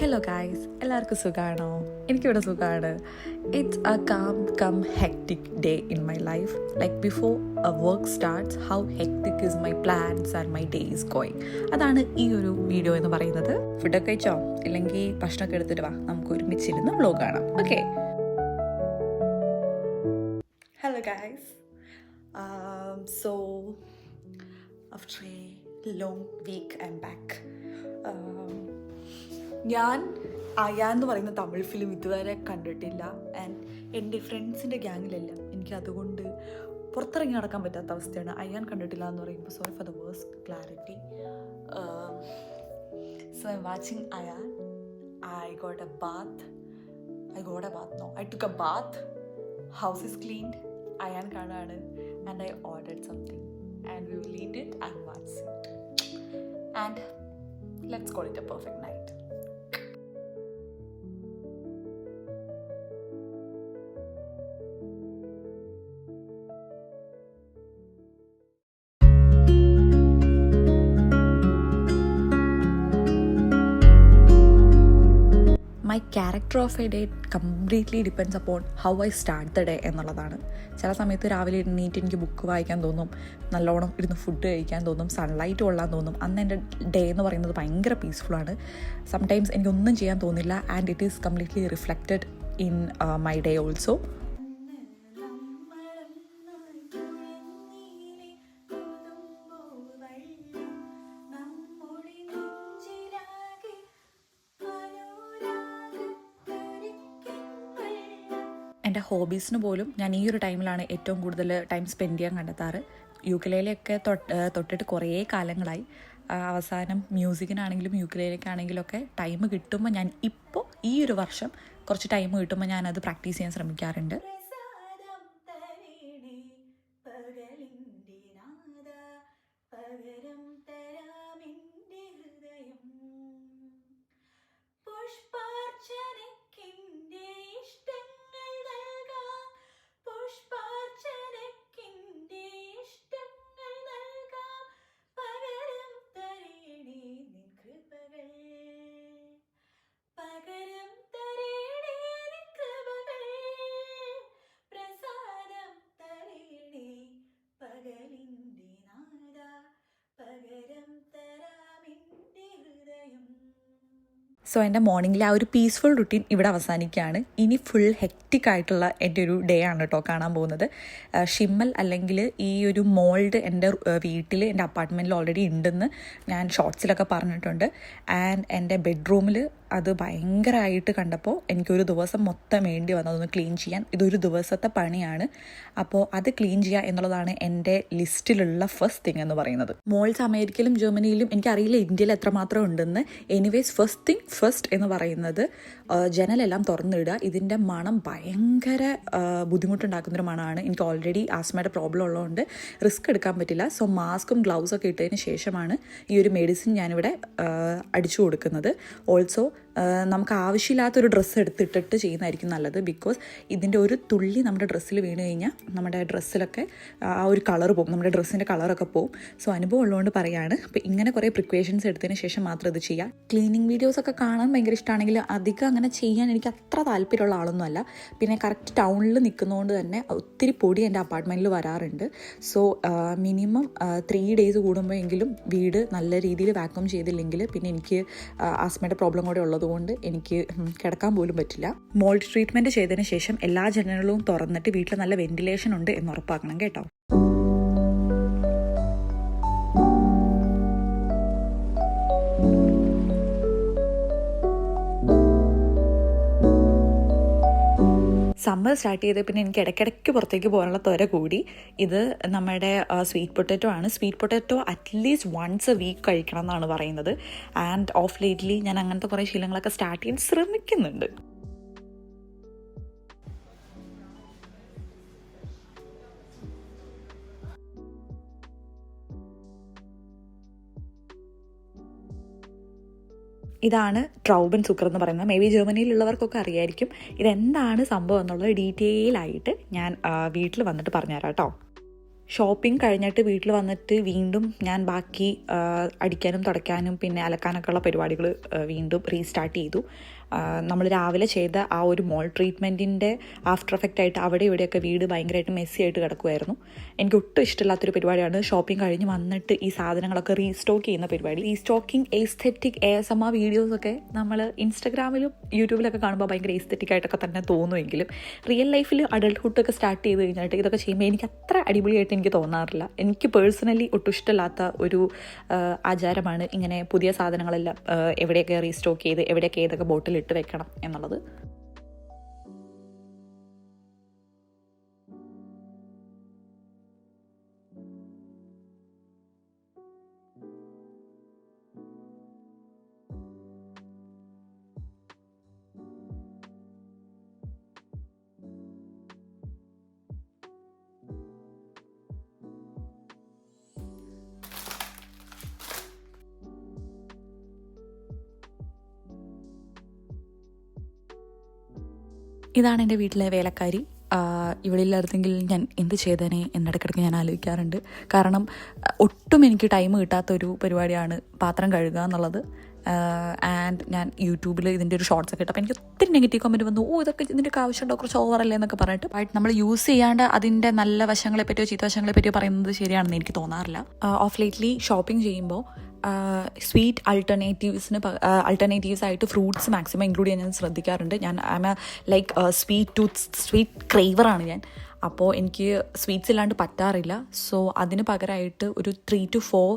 Hello guys, എല്ലാവർക്കും സുഖമാണോ? എനിക്കിവിടെ സുഖമാണ്. It's a calm come hectic day in my life. Like before a work starts, how hectic is my plans and my day is going. അതാണ് ഈ ഒരു video എന്ന് പറയുന്നത്. ഫുഡൊക്കെ കഴിച്ചോ? ഇല്ലെങ്കിൽ ഭക്ഷണമൊക്കെ എടുത്തിട്ട് വാ, നമുക്ക് ഒരുമിച്ചിരുന്ന് വ്ലോഗ് കാണാം. Okay. Hello guys. So after a long week I'm back. ഞാൻ അയാൻ എന്ന് പറയുന്ന തമിഴ് ഫിലിം ഇതുവരെ കണ്ടിട്ടില്ല. ആൻഡ് എൻ്റെ ഫ്രണ്ട്സിൻ്റെ ഗ്യാങ്ങിലെല്ലാം എനിക്ക് അതുകൊണ്ട് പുറത്തിറങ്ങി നടക്കാൻ പറ്റാത്ത അവസ്ഥയാണ്. അയാൻ കണ്ടിട്ടില്ല എന്ന് പറയുമ്പോൾ sorry for the worst clarity. So I'm watching Ayan. I took a bath. House is cleaned. Ayan കാണാണ്. And I ordered something. And we will eat it and watch it. And let's call it a perfect night. My character of A day completely depends upon how I start the day എന്നുള്ളതാണ്. ചില സമയത്ത് രാവിലെ എണീറ്റ് എനിക്ക് book വായിക്കാൻ തോന്നും, നല്ലോണം ഇരുന്ന് ഫുഡ് കഴിക്കാൻ തോന്നും, സൺലൈറ്റ് കൊള്ളാൻ തോന്നും. അന്ന് എൻ്റെ ഡേ എന്ന് പറയുന്നത് ഭയങ്കര പീസ്ഫുള്ളാണ്. സംടൈംസ് എനിക്കൊന്നും ചെയ്യാൻ തോന്നില്ല. And it is completely reflected in my day also. എൻ്റെ ഹോബീസിന് പോലും ഞാൻ ഈ ഒരു ടൈമിലാണ് ഏറ്റവും കൂടുതൽ ടൈം സ്പെൻഡ് ചെയ്യാൻ കണ്ടെത്താറ്. യൂക്കലേലയൊക്കെ തൊട്ടിട്ട് കുറേ കാലങ്ങളായി. അവസാനം മ്യൂസിക്കിനാണെങ്കിലും യൂക്കലേലയ്ക്കാണെങ്കിലും ഒക്കെ ടൈം കിട്ടുമ്പോൾ ഞാൻ ഇപ്പോൾ ഈ ഒരു വർഷം കുറച്ച് ടൈം കിട്ടുമ്പോൾ ഞാനത് പ്രാക്ടീസ് ചെയ്യാൻ ശ്രമിക്കാറുണ്ട്. സോ എൻ്റെ മോർണിംഗിലെ ആ ഒരു പീസ്ഫുൾ റുട്ടീൻ ഇവിടെ അവസാനിക്കുകയാണ്. ഇനി ഫുൾ ഹെക്റ്റിക് ആയിട്ടുള്ള എൻ്റെ ഒരു ഡേ ആണ് കേട്ടോ കാണാൻ പോകുന്നത്. ഷിമ്മൽ അല്ലെങ്കിൽ ഈ ഒരു മോൾഡ് എൻ്റെ വീട്ടിൽ എൻ്റെ അപ്പാർട്ട്മെൻറ്റിൽ ഓൾറെഡി ഉണ്ടെന്ന് ഞാൻ ഷോർട്സിലൊക്കെ പറഞ്ഞിട്ടുണ്ട്. ആൻഡ് എൻ്റെ ബെഡ്റൂമിൽ അത് ഭയങ്കരമായിട്ട് കണ്ടപ്പോൾ എനിക്കൊരു ദിവസം മൊത്തം വേണ്ടി വന്നു അതൊന്ന് ക്ലീൻ ചെയ്യാൻ. ഇതൊരു ദിവസത്തെ പണിയാണ്. അപ്പോൾ അത് ക്ലീൻ ചെയ്യുക എന്നുള്ളതാണ് എൻ്റെ ലിസ്റ്റിലുള്ള ഫസ്റ്റ് തിങ് എന്ന് പറയുന്നത്. മോൾസ് അമേരിക്കയിലും ജർമ്മനിയിലും എനിക്കറിയില്ല ഇന്ത്യയിൽ എത്രമാത്രം ഉണ്ടെന്ന്. എനിവേസ് ഫസ്റ്റ് തിങ് ഫസ്റ്റ് എന്ന് പറയുന്നത് ജനലെല്ലാം തുറന്നിടുക. ഇതിൻ്റെ മണം ഭയങ്കര ബുദ്ധിമുട്ടുണ്ടാക്കുന്നൊരു മണമാണ്. എനിക്ക് ഓൾറെഡി ആസ്മയുടെ പ്രോബ്ലം ഉള്ളതുകൊണ്ട് റിസ്ക് എടുക്കാൻ പറ്റില്ല. സോ മാസ്കും ഗ്ലൗസൊക്കെ ഇട്ടതിന് ശേഷമാണ് ഈ ഒരു മെഡിസിൻ ഞാനിവിടെ അടിച്ചു കൊടുക്കുന്നത്. ഓൾസോ നമുക്ക് ആവശ്യമില്ലാത്തൊരു ഡ്രസ്സ് എടുത്തിട്ടിട്ട് ചെയ്യുന്നതായിരിക്കും നല്ലത്. ബിക്കോസ് ഇതിൻ്റെ ഒരു തുള്ളി നമ്മുടെ ഡ്രസ്സിൽ വീണ് കഴിഞ്ഞാൽ നമ്മുടെ ഡ്രസ്സിലൊക്കെ ആ ഒരു കളർ പോകും, നമ്മുടെ ഡ്രസ്സിൻ്റെ കളറൊക്കെ പോകും. സോ അനുഭവം ഉള്ളതുകൊണ്ട് പറയുകയാണ്. അപ്പോൾ ഇങ്ങനെ കുറേ പ്രിക്കോഷൻസ് എടുത്തതിന് ശേഷം മാത്രം ഇത് ചെയ്യാം. ക്ലീനിങ് വീഡിയോസൊക്കെ കാണാൻ ഭയങ്കര ഇഷ്ടമാണെങ്കിൽ അധികം അങ്ങനെ ചെയ്യാൻ എനിക്ക് അത്ര താല്പര്യമുള്ള ആളൊന്നുമല്ല. പിന്നെ കറക്റ്റ് ടൗണിൽ നിൽക്കുന്നതുകൊണ്ട് തന്നെ ഒത്തിരി പൊടി എൻ്റെ അപ്പാർട്ട്മെൻറ്റിൽ വരാറുണ്ട്. സോ മിനിമം 3 days കൂടുമ്പോഴെങ്കിലും വീട് നല്ല രീതിയിൽ വാക്യൂം ചെയ്തില്ലെങ്കിൽ പിന്നെ എനിക്ക് ആസ്മയുടെ പ്രോബ്ലം കൂടെ ഉള്ളതുകൊണ്ട് എനിക്ക് കിടക്കാൻ പോലും പറ്റില്ല. മോൾഡ് ട്രീറ്റ്മെൻറ്റ് ചെയ്തതിന് ശേഷം എല്ലാ ജനലുകളും തുറന്നിട്ട് വീട്ടിൽ നല്ല വെന്റിലേഷൻ ഉണ്ട് എന്ന് ഉറപ്പാക്കണം കേട്ടോ. സമ്മർ സ്റ്റാർട്ട് ചെയ്ത് പിന്നെ എനിക്ക് ഇടയ്ക്കിടയ്ക്ക് പുറത്തേക്ക് പോകാനുള്ള ത്വര കൂടി. ഇത് നമ്മുടെ സ്വീറ്റ് പൊട്ടാറ്റോ ആണ്. Sweet potato at least once a week കഴിക്കണം എന്നാണ് പറയുന്നത്. ആൻഡ് ഓഫ് ലേറ്റ്ലി ഞാൻ അങ്ങനത്തെ കുറേ ശീലങ്ങളൊക്കെ സ്റ്റാർട്ട് ചെയ്യാൻ ശ്രമിക്കുന്നുണ്ട്. ഇതാണ് ട്രൗബൻ സുക്കർ എന്ന് പറയുന്നത്. മേ ബി ജർമ്മനിയിലുള്ളവർക്കൊക്കെ അറിയായിരിക്കും. ഇതെന്താണ് സംഭവം എന്നുള്ളത് ഡീറ്റെയിൽ ആയിട്ട് ഞാൻ വീട്ടിൽ വന്നിട്ട് പറഞ്ഞുതരാം കേട്ടോ. ഷോപ്പിംഗ് കഴിഞ്ഞിട്ട് വീട്ടിൽ വന്നിട്ട് വീണ്ടും ഞാൻ ബാക്കി അടിക്കാനും തുടയ്ക്കാനും പിന്നെ അലക്കാനൊക്കെ ഉള്ള പരിപാടികൾ വീണ്ടും റീസ്റ്റാർട്ട് ചെയ്തു. നമ്മൾ രാവിലെ ചെയ്ത ആ ഒരു മോൾ ട്രീറ്റ്മെൻറ്റിൻ്റെ ആഫ്റ്റർ എഫക്റ്റ് ആയിട്ട് അവിടെ ഇവിടെയൊക്കെ വീട് ഭയങ്കരമായിട്ട് മെസ്സി ആയിട്ട് കിടക്കുമായിരുന്നു. എനിക്ക് ഒട്ടും ഇഷ്ടമില്ലാത്തൊരു പരിപാടിയാണ് ഷോപ്പിംഗ് കഴിഞ്ഞ് വന്നിട്ട് ഈ സാധനങ്ങളൊക്കെ റീസ്റ്റോക്ക് ചെയ്യുന്ന പരിപാടി. റീസ്റ്റോക്കിംഗ് എസ്തെറ്റിക് ASMR വീഡിയോസൊക്കെ നമ്മൾ ഇൻസ്റ്റഗ്രാമിലും യൂട്യൂബിലൊക്കെ കാണുമ്പോൾ ഭയങ്കര എസ്തെറ്റിക് ആയിട്ടൊക്കെ തന്നെ തോന്നുമെങ്കിലും റിയൽ ലൈഫിൽ അഡൾട്ട്ഹുഡൊക്കെ സ്റ്റാർട്ട് ചെയ്ത് കഴിഞ്ഞിട്ട് ഇതൊക്കെ ചെയ്യുമ്പോൾ എനിക്ക് അത്ര അടിപൊളിയായിട്ട് എനിക്ക് തോന്നാറില്ല. എനിക്ക് പേഴ്സണലി ഒട്ടും ഇഷ്ടമില്ലാത്ത ഒരു ആചാരമാണ് ഇങ്ങനെ പുതിയ സാധനങ്ങളെല്ലാം എവിടെയൊക്കെ റീസ്റ്റോക്ക് ചെയ്ത് എവിടെയൊക്കെ ഏതൊക്കെ ബോട്ടിൽ ഇട്ട് വെക്കണം എന്നുള്ളത്. ഇതാണ് എൻ്റെ വീട്ടിലെ വേലക്കാരി. ഇവിടെ ഇല്ലായിരുന്നെങ്കിൽ ഞാൻ എന്ത് ചെയ്തേനെ എന്നിടയ്ക്കിടയ്ക്ക് ഞാൻ ആലോചിക്കാറുണ്ട്. കാരണം ഒട്ടും എനിക്ക് ടൈം കിട്ടാത്തൊരു പരിപാടിയാണ് പാത്രം കഴുകുക എന്നുള്ളത്. ആൻഡ് ഞാൻ യൂട്യൂബിൽ ഇതിൻ്റെ ഒരു ഷോർട്സ് ഒക്കെ ഇട്ടപ്പോൾ എനിക്ക് ഒത്തിരി നെഗറ്റീവ് കമൻറ്റ് വന്നു. ഇതൊക്കെ ഇതിൻ്റെ ആവശ്യമുണ്ടോ, കുറച്ച് ഓവറല്ലേ എന്നൊക്കെ പറഞ്ഞിട്ട്. ബട്ട് നമ്മൾ യൂസ് ചെയ്യാണ്ട് അതിൻ്റെ നല്ല വശങ്ങളെ പറ്റിയോ ചീത്ത വശങ്ങളെ പറ്റിയോ പറയുന്നത് ശരിയാണെന്ന് എനിക്ക് തോന്നാറില്ല. ഓഫ് ലേറ്റ്ലി ഷോപ്പിംഗ് ചെയ്യുമ്പോൾ സ്വീറ്റ് അൾട്ടർനേറ്റീവ്സ് ആയിട്ട് ഫ്രൂട്ട്സ് മാക്സിമം ഇൻക്ലൂഡ് ചെയ്യാൻ ഞാൻ ശ്രദ്ധിക്കാറുണ്ട്. ഞാൻ ഐ എം ലൈക്ക് സ്വീറ്റ് ക്രേവറാണ് ഞാൻ. അപ്പോൾ എനിക്ക് സ്വീറ്റ്സ് ഇല്ലാണ്ട് പറ്റാറില്ല. സോ അതിന് പകരമായിട്ട് ഒരു 3 to 4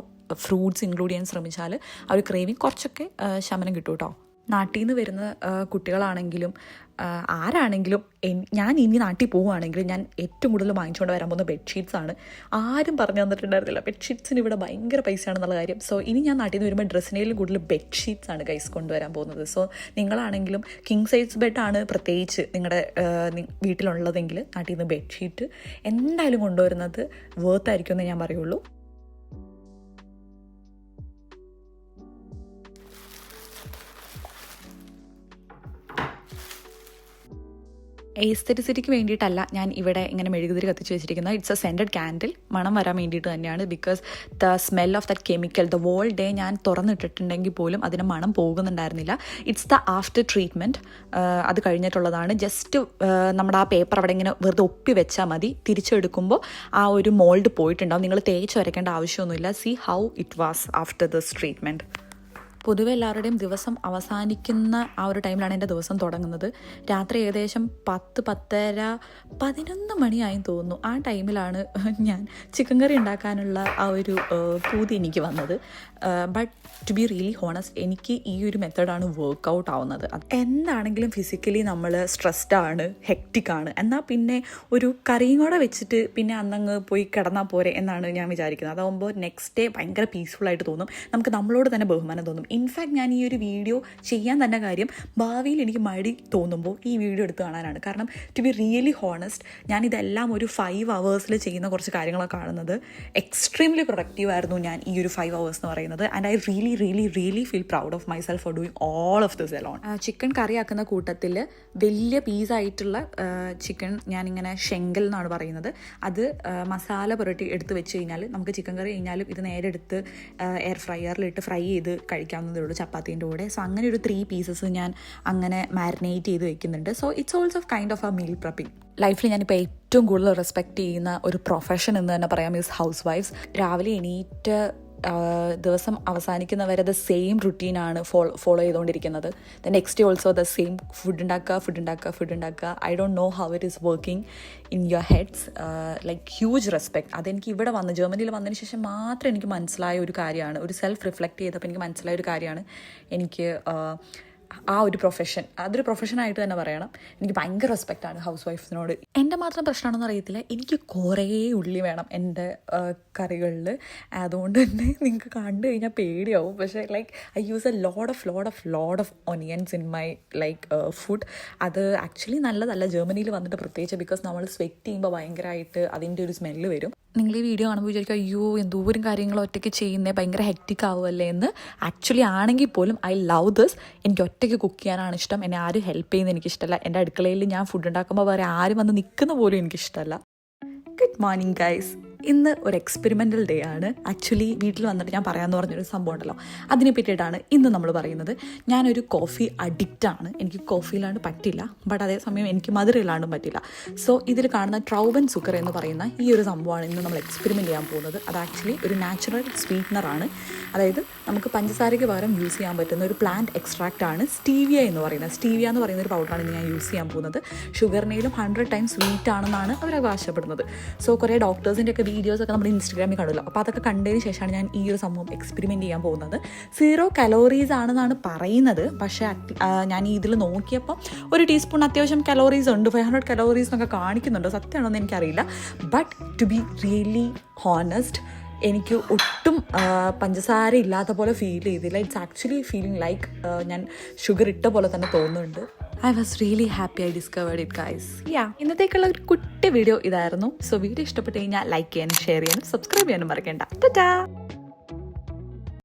ഫ്രൂട്ട്സ് ഇൻക്ലൂഡ് ചെയ്യാൻ ശ്രമിച്ചാൽ ആ ഒരു ക്രേവിങ് കുറച്ചൊക്കെ ശമനം കിട്ടും കേട്ടോ. നാട്ടിൽ നിന്ന് വരുന്ന കുട്ടികളാണെങ്കിലും ആരാണെങ്കിലും ഞാൻ ഇനി നാട്ടിൽ പോവുകയാണെങ്കിൽ ഞാൻ ഏറ്റവും കൂടുതൽ വാങ്ങിച്ചുകൊണ്ട് വരാൻ പോകുന്ന ബെഡ്ഷീറ്റ്സാണ്. ആരും പറഞ്ഞു തന്നിട്ടുണ്ടായിരുന്നില്ല ബെഡ്ഷീറ്റ്സിന് ഇവിടെ ഭയങ്കര പൈസയാണെന്നുള്ള കാര്യം. സോ ഇനി ഞാൻ നാട്ടിൽ നിന്ന് വരുമ്പോൾ ഡ്രസ്സിനേലും കൂടുതൽ ബെഡ്ഷീറ്റ്സാണ് ഗൈസ് കൊണ്ടുവരാൻ പോകുന്നത്. സോ നിങ്ങളാണെങ്കിലും കിങ് സൈസ് ബെഡാണ് പ്രത്യേകിച്ച് നിങ്ങളുടെ വീട്ടിലുള്ളതെങ്കിൽ നാട്ടിൽ നിന്ന് ബെഡ്ഷീറ്റ് എന്തായാലും കൊണ്ടുവരുന്നത് വേർത്തായിരിക്കും എന്നേ ഞാൻ പറയുള്ളൂ. എസ്തെറ്റിസിറ്റിക്ക് വേണ്ടിയിട്ടല്ല ഞാൻ ഇവിടെ ഇങ്ങനെ മെഴുകുതിരി കത്തിച്ച് വെച്ചിരിക്കുന്നത്. ഇറ്റ്സ് എ സെൻറ്റഡ് ക്യാൻഡിൽ, മണം വരാൻ വേണ്ടിയിട്ട് തന്നെയാണ്. Because the smell of that chemical the whole day ഞാൻ തുറന്നിട്ടിട്ടുണ്ടെങ്കിൽ പോലും അതിന് മണം പോകുന്നുണ്ടായിരുന്നില്ല. ഇറ്റ്സ് ദ ആഫ്റ്റർ ട്രീറ്റ്മെൻറ്റ്, അത് കഴിഞ്ഞിട്ടുള്ളതാണ്. ജസ്റ്റ് നമ്മുടെ ആ പേപ്പർ അവിടെ ഇങ്ങനെ വെറുതെ ഒപ്പി വെച്ചാൽ മതി. തിരിച്ചെടുക്കുമ്പോൾ ആ ഒരു മോൾഡ് പോയിട്ടുണ്ടാവും. നിങ്ങൾ തേച്ച് വരയ്ക്കേണ്ട ആവശ്യമൊന്നുമില്ല. See how it was after this treatment. പൊതുവെ എല്ലാവരുടെയും ദിവസം അവസാനിക്കുന്ന ആ ഒരു ടൈമിലാണ് എൻ്റെ ദിവസം തുടങ്ങുന്നത്. രാത്രി ഏകദേശം 10-11 മണിയായും തോന്നുന്നു. ആ ടൈമിലാണ് ഞാൻ ചിക്കൻ കറി ഉണ്ടാക്കാനുള്ള ആ ഒരു പൂതി എനിക്ക് വന്നത്. But to be really honest, എനിക്ക് ഈ ഒരു മെത്തേഡാണ് വർക്കൗട്ട് ആവുന്നത്. എന്താണെങ്കിലും ഫിസിക്കലി നമ്മൾ സ്ട്രെസ്ഡ് ആണ്, ഹെക്റ്റിക്കാണ്. എന്നാൽ പിന്നെ ഒരു കറിയും കൂടെ വെച്ചിട്ട് പിന്നെ അന്നങ്ങ് പോയി കിടന്നാൽ പോരെ എന്നാണ് ഞാൻ വിചാരിക്കുന്നത്. അതാകുമ്പോൾ നെക്സ്റ്റ് ഡേ ഭയങ്കര പീസ്ഫുള്ളായിട്ട് തോന്നും. നമുക്ക് നമ്മളോട് തന്നെ ബഹുമാനം തോന്നും. ഇൻഫാക്ട് ഞാൻ ഈ ഒരു വീഡിയോ ചെയ്യാൻ തന്നെ കാര്യം ഭാവിയിൽ എനിക്ക് മടി തോന്നുമ്പോൾ ഈ വീഡിയോ എടുത്ത് കാണാനാണ്. കാരണം ടു ബി റിയലി ഹോണസ്റ്റ്, ഞാനിതെല്ലാം ഒരു 5 hours ചെയ്യുന്ന കുറച്ച് കാര്യങ്ങളൊക്കെ കാണുന്നത് എക്സ്ട്രീംലി പ്രൊഡക്റ്റീവായിരുന്നു ഞാൻ ഈ ഒരു 5 hours എന്ന് പറയുന്നത്. And I really feel proud of myself for doing all of this alone. Chicken കറിയാക്കുന്ന കൂട്ടത്തിൽ വലിയ പീസായിട്ടുള്ള ചിക്കൻ ഞാനിങ്ങനെ ഷെങ്കൽ എന്നാണ് പറയുന്നത്. അത് മസാല പുരട്ടി എടുത്ത് വെച്ച് കഴിഞ്ഞാൽ നമുക്ക് ചിക്കൻ കറി കഴിഞ്ഞാലും ഇത് നേരെ എടുത്ത് എയർ ഫ്രയറിലിട്ട് ഫ്രൈ ചെയ്ത് കഴിക്കാവുന്നതേ ഉള്ളൂ ചപ്പാത്തീൻ്റെ കൂടെ. സോ അങ്ങനെ ഒരു 3 pieces ഞാൻ അങ്ങനെ മാരിനേറ്റ് ചെയ്ത് വെക്കുന്നുണ്ട്. So it's also kind of a meal prepping. ലൈഫിൽ ഞാനിപ്പോൾ ഏറ്റവും കൂടുതൽ റെസ്പെക്റ്റ് ചെയ്യുന്ന ഒരു പ്രൊഫഷൻ എന്ന് തന്നെ പറയാം ഈസ് ഹൗസ് വൈഫ്സ്. രാവിലെ എണീറ്റ് ദിവസം അവസാനിക്കുന്നവരെ ദ സെയിം റുട്ടീനാണ് ഫോളോ ചെയ്തുകൊണ്ടിരിക്കുന്നത്. The next day also the same food ഉണ്ടാക്കുക. I don't know how it is working in your heads. Like huge respect. അതെനിക്ക് ഇവിടെ ജർമ്മനിയിൽ വന്നതിന് ശേഷം മാത്രം എനിക്ക് മനസ്സിലായ ഒരു കാര്യമാണ്. ഒരു സെൽഫ് റിഫ്ലക്റ്റ് ചെയ്തപ്പോൾ എനിക്ക് മനസ്സിലായ ഒരു കാര്യമാണ് എനിക്ക് ആ ഒരു പ്രൊഫഷൻ, അതൊരു പ്രൊഫഷനായിട്ട് തന്നെ പറയണം. എനിക്ക് ഭയങ്കര റെസ്പെക്റ്റാണ് ഹൗസ് വൈഫ്സിനോട്. എൻ്റെ മാത്രം പ്രശ്നമാണെന്ന് അറിയത്തില്ല, എനിക്ക് കുറേ ഉള്ളി വേണം എൻ്റെ കറികളിൽ. അതുകൊണ്ട് തന്നെ നിങ്ങൾക്ക് കണ്ടു കഴിഞ്ഞാൽ പേടിയാവും. പക്ഷേ like I use A load of onions in my like food. അത് ആക്ച്വലി നല്ലതല്ല ജർമ്മനിയിൽ വന്നിട്ട് പ്രത്യേകിച്ച്. ബിക്കോസ് നമ്മൾ സ്വെറ്റ് ചെയ്യുമ്പോൾ ഭയങ്കരമായിട്ട് അതിൻ്റെ ഒരു സ്മെല്ല് വരും. നിങ്ങൾ ഈ വീഡിയോ കാണുമ്പോൾ വിചാരിക്കും അയ്യോ എന്തോരം കാര്യങ്ങൾ ഒറ്റയ്ക്ക് ചെയ്യുന്നത് ഭയങ്കര ഹെക്റ്റിക് ആവുമല്ലേ എന്ന്. ആക്ച്വലി ആണെങ്കിൽ പോലും ഐ ലവ് ദിസ്. എനിക്ക് ഒറ്റയ്ക്ക് കുക്ക് ചെയ്യാനാണ് ഇഷ്ടം. എന്നെ ആരും ഹെൽപ്പ് ചെയ്യുന്നത് എനിക്കിഷ്ടമല്ല. എൻ്റെ അടുക്കളയിൽ ഞാൻ ഫുഡ് ഉണ്ടാക്കുമ്പോൾ വേറെ ആരും വന്ന് നിൽക്കുന്ന പോലും എനിക്കിഷ്ടമല്ല. Good morning guys. ഇന്ന് ഒരു എക്സ്പെരിമെൻ്റൽ ഡേ ആണ്. ആക്ച്വലി വീട്ടിൽ വന്നിട്ട് ഞാൻ പറയാമെന്ന് പറഞ്ഞൊരു സംഭവം ഉണ്ടല്ലോ, അതിനെ പറ്റിയിട്ടാണ് ഇന്ന് നമ്മൾ പറയുന്നത്. ഞാനൊരു കോഫി അഡിക്റ്റാണ്. എനിക്ക് കോഫിയിലാണ്ട് പറ്റില്ല, ബട്ട് അതേസമയം എനിക്ക് മധുരമില്ലാണ്ടും പറ്റില്ല. സോ ഇതിൽ കാണുന്ന ട്രൗബൻ സുഗർ എന്ന് പറയുന്ന ഈ ഒരു സംഭവമാണ് ഇന്ന് നമ്മൾ എക്സ്പെരിമെൻറ്റ് ചെയ്യാൻ പോകുന്നത്. അത് ആക്ച്വലി ഒരു നാച്ചുറൽ സ്വീറ്റ്നറാണ്. അതായത് നമുക്ക് പഞ്ചസാരയ്ക്ക് പകരം യൂസ് ചെയ്യാൻ പറ്റുന്ന ഒരു പ്ലാന്റ് എക്സ്ട്രാക്റ്റ് ആണ് സ്റ്റീവിയ എന്ന് പറയുന്നത്. സ്റ്റീവിയ എന്ന് പറയുന്ന ഒരു പൗഡറാണ് ഇന്ന് ഞാൻ യൂസ് ചെയ്യാൻ പോകുന്നത്. ഷുഗറിനേലും 100 times സ്വീറ്റ് ആണെന്നാണ് അവർ അവകാശപ്പെടുന്നത്. സോ കുറേ ഡോക്ടേഴ്സിൻ്റെ ഒക്കെ വീഡിയോസൊക്കെ നമ്മൾ ഇൻസ്റ്റാഗ്രാമിൽ കാണുമല്ലോ, അപ്പോൾ അതൊക്കെ കണ്ടതിന് ശേഷമാണ് ഞാൻ ഈ ഒരു സംഭവം എക്സ്പെരിമെൻറ്റ് ചെയ്യാൻ പോകുന്നത്. 0 കലോറീസ് ആണെന്നാണ് പറയുന്നത്, പക്ഷേ ഞാൻ ഇതിൽ നോക്കിയപ്പോൾ ഒരു ടീസ്പൂൺ അത്യാവശ്യം കലോറീസ് ഉണ്ട്. 500 കലോറീസ് എന്നൊക്കെ കാണിക്കുന്നുണ്ടോ, സത്യമാണോ എന്ന് എനിക്കറിയില്ല. But to be really honest, എനിക്ക് ഒട്ടും പഞ്ചസാര ഇല്ലാത്ത പോലെ ഫീൽ ചെയ്തില്ല. ഇറ്റ്സ് ആക്ച്വലി ഫീലിംഗ് ലൈക്ക് ഞാൻ ഷുഗർ ഇട്ട പോലെ തന്നെ തോന്നുന്നുണ്ട്. I was really happy I discovered it guys. ഇന്നത്തേക്കുള്ള ഒരു കുട്ടി വീഡിയോ ഇതായിരുന്നു. സോ വീഡിയോ ഇഷ്ടപ്പെട്ട് കഴിഞ്ഞാൽ ലൈക്ക് ചെയ്യാനും ഷെയർ ചെയ്യാനും സബ്സ്ക്രൈബ് ചെയ്യാനും മറക്കണ്ട. ടാറ്റാ.